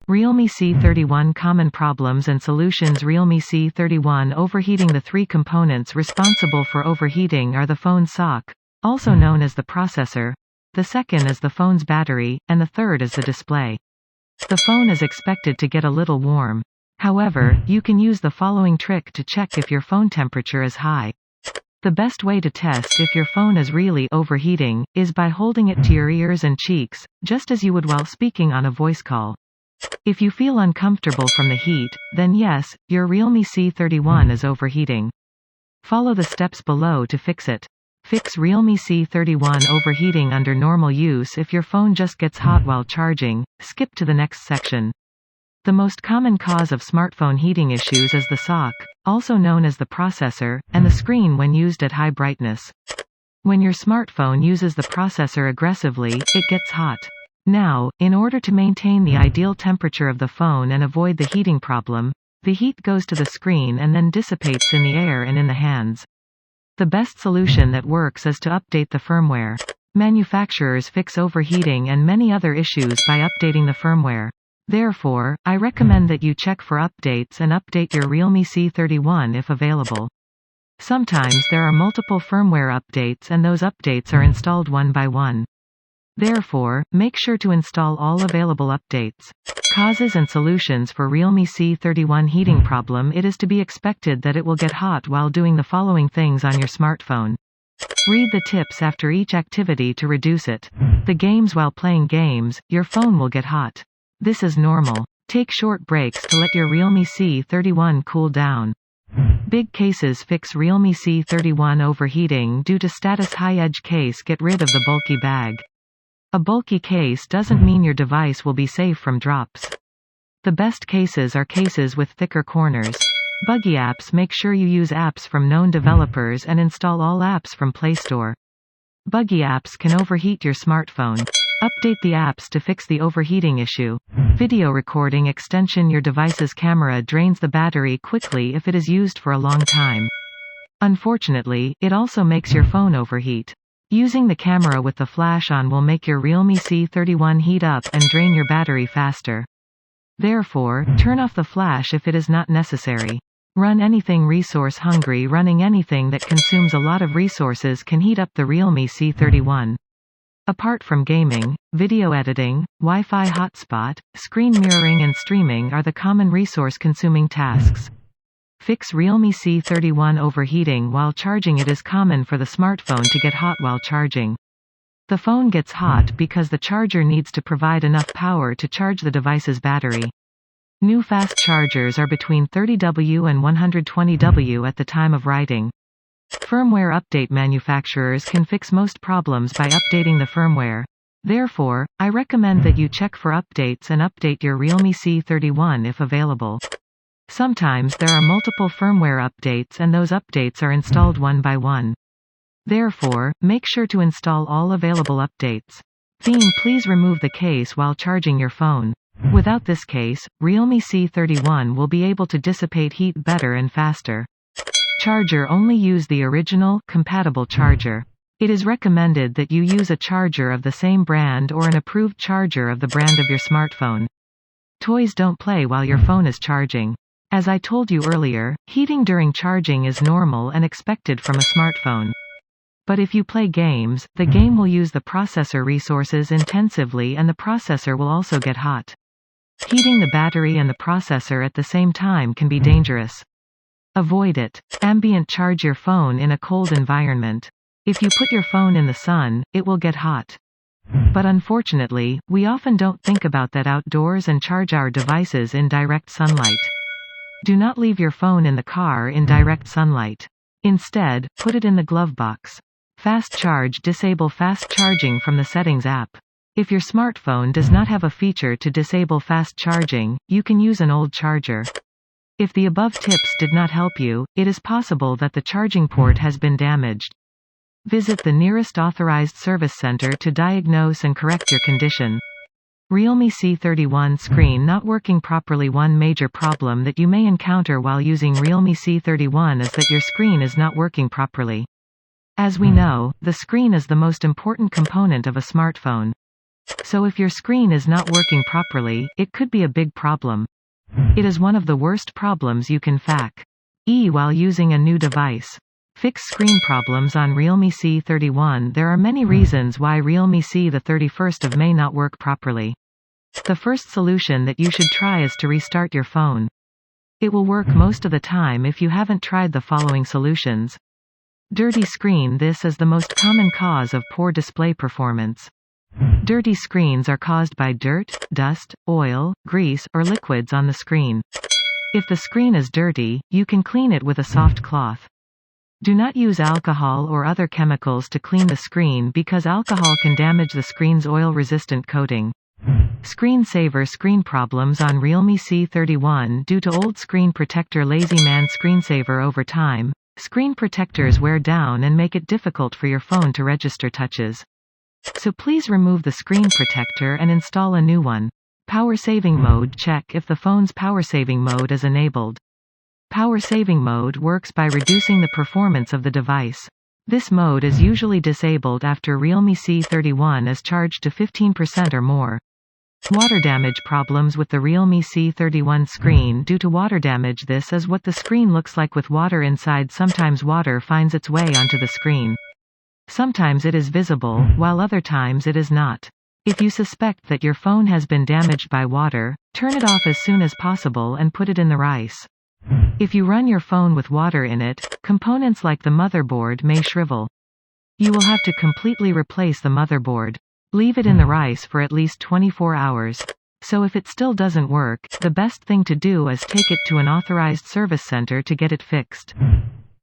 Realme C31 Common problems and solutions. Realme C31 overheating. The three components responsible for overheating are the phone SoC, also known as the processor, the second is the phone's battery, and the third is the display. The phone is expected to get a little warm. However, you can use the following trick to check if your phone temperature is high. The best way to test if your phone is really overheating is by holding it to your ears and cheeks, just as you would while speaking on a voice call. If you feel uncomfortable from the heat, then yes, your Realme C31 is overheating. Follow the steps below to fix it. Fix Realme C31 overheating under normal use. If your phone just gets hot while charging, skip to the next section. The most common cause of smartphone heating issues is the SoC, also known as the processor, and the screen when used at high brightness. When your smartphone uses the processor aggressively, it gets hot. Now, in order to maintain the ideal temperature of the phone and avoid the heating problem, the heat goes to the screen and then dissipates in the air and in the hands. The best solution that works is to update the firmware. Manufacturers fix overheating and many other issues by updating the firmware. Therefore, I recommend that you check for updates and update your Realme C31 if available. Sometimes there are multiple firmware updates and those updates are installed one by one. Therefore, make sure to install all available updates. Causes and solutions for Realme C31 heating problem. It is to be expected that it will get hot while doing the following things on your smartphone. Read the tips after each activity to reduce it. The games. While playing games, your phone will get hot. This is normal. Take short breaks to let your Realme C31 cool down. Big cases. Fix Realme C31 overheating due to status. High edge case. Get rid of the bulky bag. A bulky case doesn't mean your device will be safe from drops. The best cases are cases with thicker corners. Buggy apps. Make sure you use apps from known developers and install all apps from Play Store. Buggy apps can overheat your smartphone. Update the apps to fix the overheating issue. Video recording extension. Your device's camera drains the battery quickly if it is used for a long time. Unfortunately, it also makes your phone overheat. Using the camera with the flash on will make your Realme C31 heat up and drain your battery faster. Therefore, turn off the flash if it is not necessary. Run anything resource hungry. Running anything that consumes a lot of resources can heat up the Realme C31. Apart from gaming, video editing, Wi-Fi hotspot, screen mirroring and streaming are the common resource-consuming tasks. Fix Realme C31 overheating while charging. It is common for the smartphone to get hot while charging. The phone gets hot because the charger needs to provide enough power to charge the device's battery. New fast chargers are between 30W and 120W at the time of writing. Firmware update. Manufacturers can fix most problems by updating the firmware. Therefore, I recommend that you check for updates and update your Realme C31 if available. Sometimes there are multiple firmware updates and those updates are installed one by one. Therefore, make sure to install all available updates. Theme. Please remove the case while charging your phone. Without this case, Realme C31 will be able to dissipate heat better and faster. Charger. Only use the original, compatible charger. It is recommended that you use a charger of the same brand or an approved charger of the brand of your smartphone. Toys. Don't play while your phone is charging. As I told you earlier, heating during charging is normal and expected from a smartphone. But if you play games, the game will use the processor resources intensively and the processor will also get hot. Heating the battery and the processor at the same time can be dangerous. Avoid it. Ambient. Charge your phone in a cold environment. If you put your phone in the sun, it will get hot. But unfortunately, we often don't think about that outdoors and charge our devices in direct sunlight. Do not leave your phone in the car in direct sunlight. Instead, put it in the glove box. Fast charge. Disable fast charging from the Settings app. If your smartphone does not have a feature to disable fast charging, you can use an old charger. If the above tips did not help you, it is possible that the charging port has been damaged. Visit the nearest authorized service center to diagnose and correct your condition. Realme C31 screen not working properly. One major problem that you may encounter while using Realme C31 is that your screen is not working properly. As we know, the screen is the most important component of a smartphone. So if your screen is not working properly, it could be a big problem. It is one of the worst problems you can face while using a new device. Fix screen problems on Realme C31. There are many reasons why Realme C31 may not work properly. The first solution that you should try is to restart your phone. It will work most of the time if you haven't tried the following solutions. Dirty screen. This is the most common cause of poor display performance. Dirty screens are caused by dirt, dust, oil, grease, or liquids on the screen. If the screen is dirty, you can clean it with a soft cloth. Do not use alcohol or other chemicals to clean the screen because alcohol can damage the screen's oil-resistant coating. Screensaver. Screen problems on Realme C31 due to old screen protector. Lazy man. Screensaver. Over time, screen protectors wear down and make it difficult for your phone to register touches. So please remove the screen protector and install a new one. Power saving mode. Check if the phone's power saving mode is enabled. Power saving mode works by reducing the performance of the device. This mode is usually disabled after Realme C31 is charged to 15% or more. Water damage. Problems with the Realme C31 screen due to water damage. This is what the screen looks like with water inside. Sometimes water finds its way onto the screen. Sometimes it is visible, while other times it is not. If you suspect that your phone has been damaged by water, turn it off as soon as possible and put it in the rice. If you run your phone with water in it, components like the motherboard may shrivel. You will have to completely replace the motherboard. Leave it in the rice for at least 24 hours. So if it still doesn't work, the best thing to do is take it to an authorized service center to get it fixed.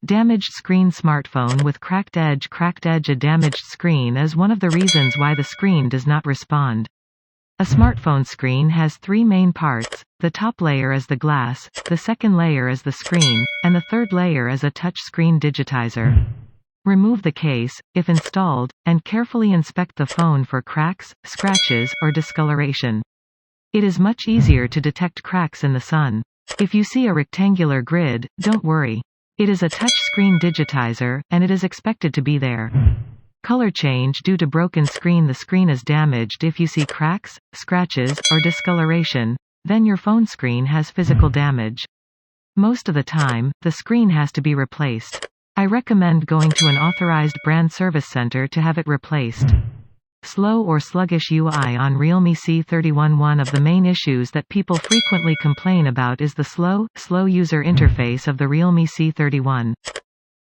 Damaged screen. Smartphone with cracked edge. Cracked edge. A damaged screen is one of the reasons why the screen does not respond. A smartphone screen has three main parts. The top layer is the glass, the second layer is the screen, and the third layer is a touch screen digitizer. Remove the case, if installed, and carefully inspect the phone for cracks, scratches, or discoloration. It is much easier to detect cracks in the sun. If you see a rectangular grid, don't worry. It is a touchscreen digitizer, and it is expected to be there. Color change. Due to broken screen. The screen is damaged. If you see cracks, scratches, or discoloration, then your phone screen has physical damage. Most of the time, the screen has to be replaced. I recommend going to an authorized brand service center to have it replaced. Slow or sluggish UI on Realme C31. One of the main issues that people frequently complain about is the slow user interface of the Realme C31.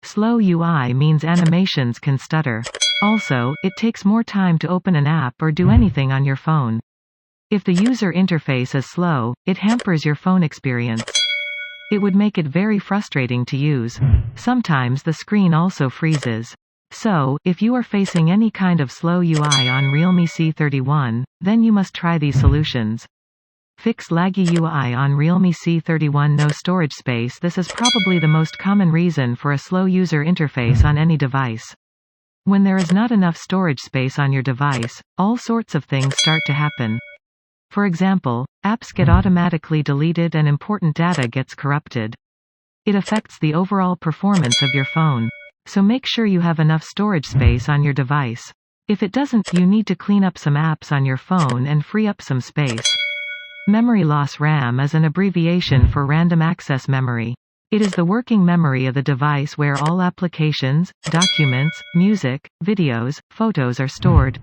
Slow UI means animations can stutter. Also, it takes more time to open an app or do anything on your phone. If the user interface is slow, it hampers your phone experience. It would make it very frustrating to use. Sometimes the screen also freezes. So, if you are facing any kind of slow UI on Realme C31, then you must try these solutions. Fix laggy UI on Realme C31. No storage space. This is probably the most common reason for a slow user interface on any device. When there is not enough storage space on your device, all sorts of things start to happen. For example, apps get automatically deleted and important data gets corrupted. It affects the overall performance of your phone. So make sure you have enough storage space on your device. If it doesn't, you need to clean up some apps on your phone and free up some space. Memory loss. RAM is an abbreviation for random access memory. It is the working memory of the device where all applications, documents, music, videos, photos are stored.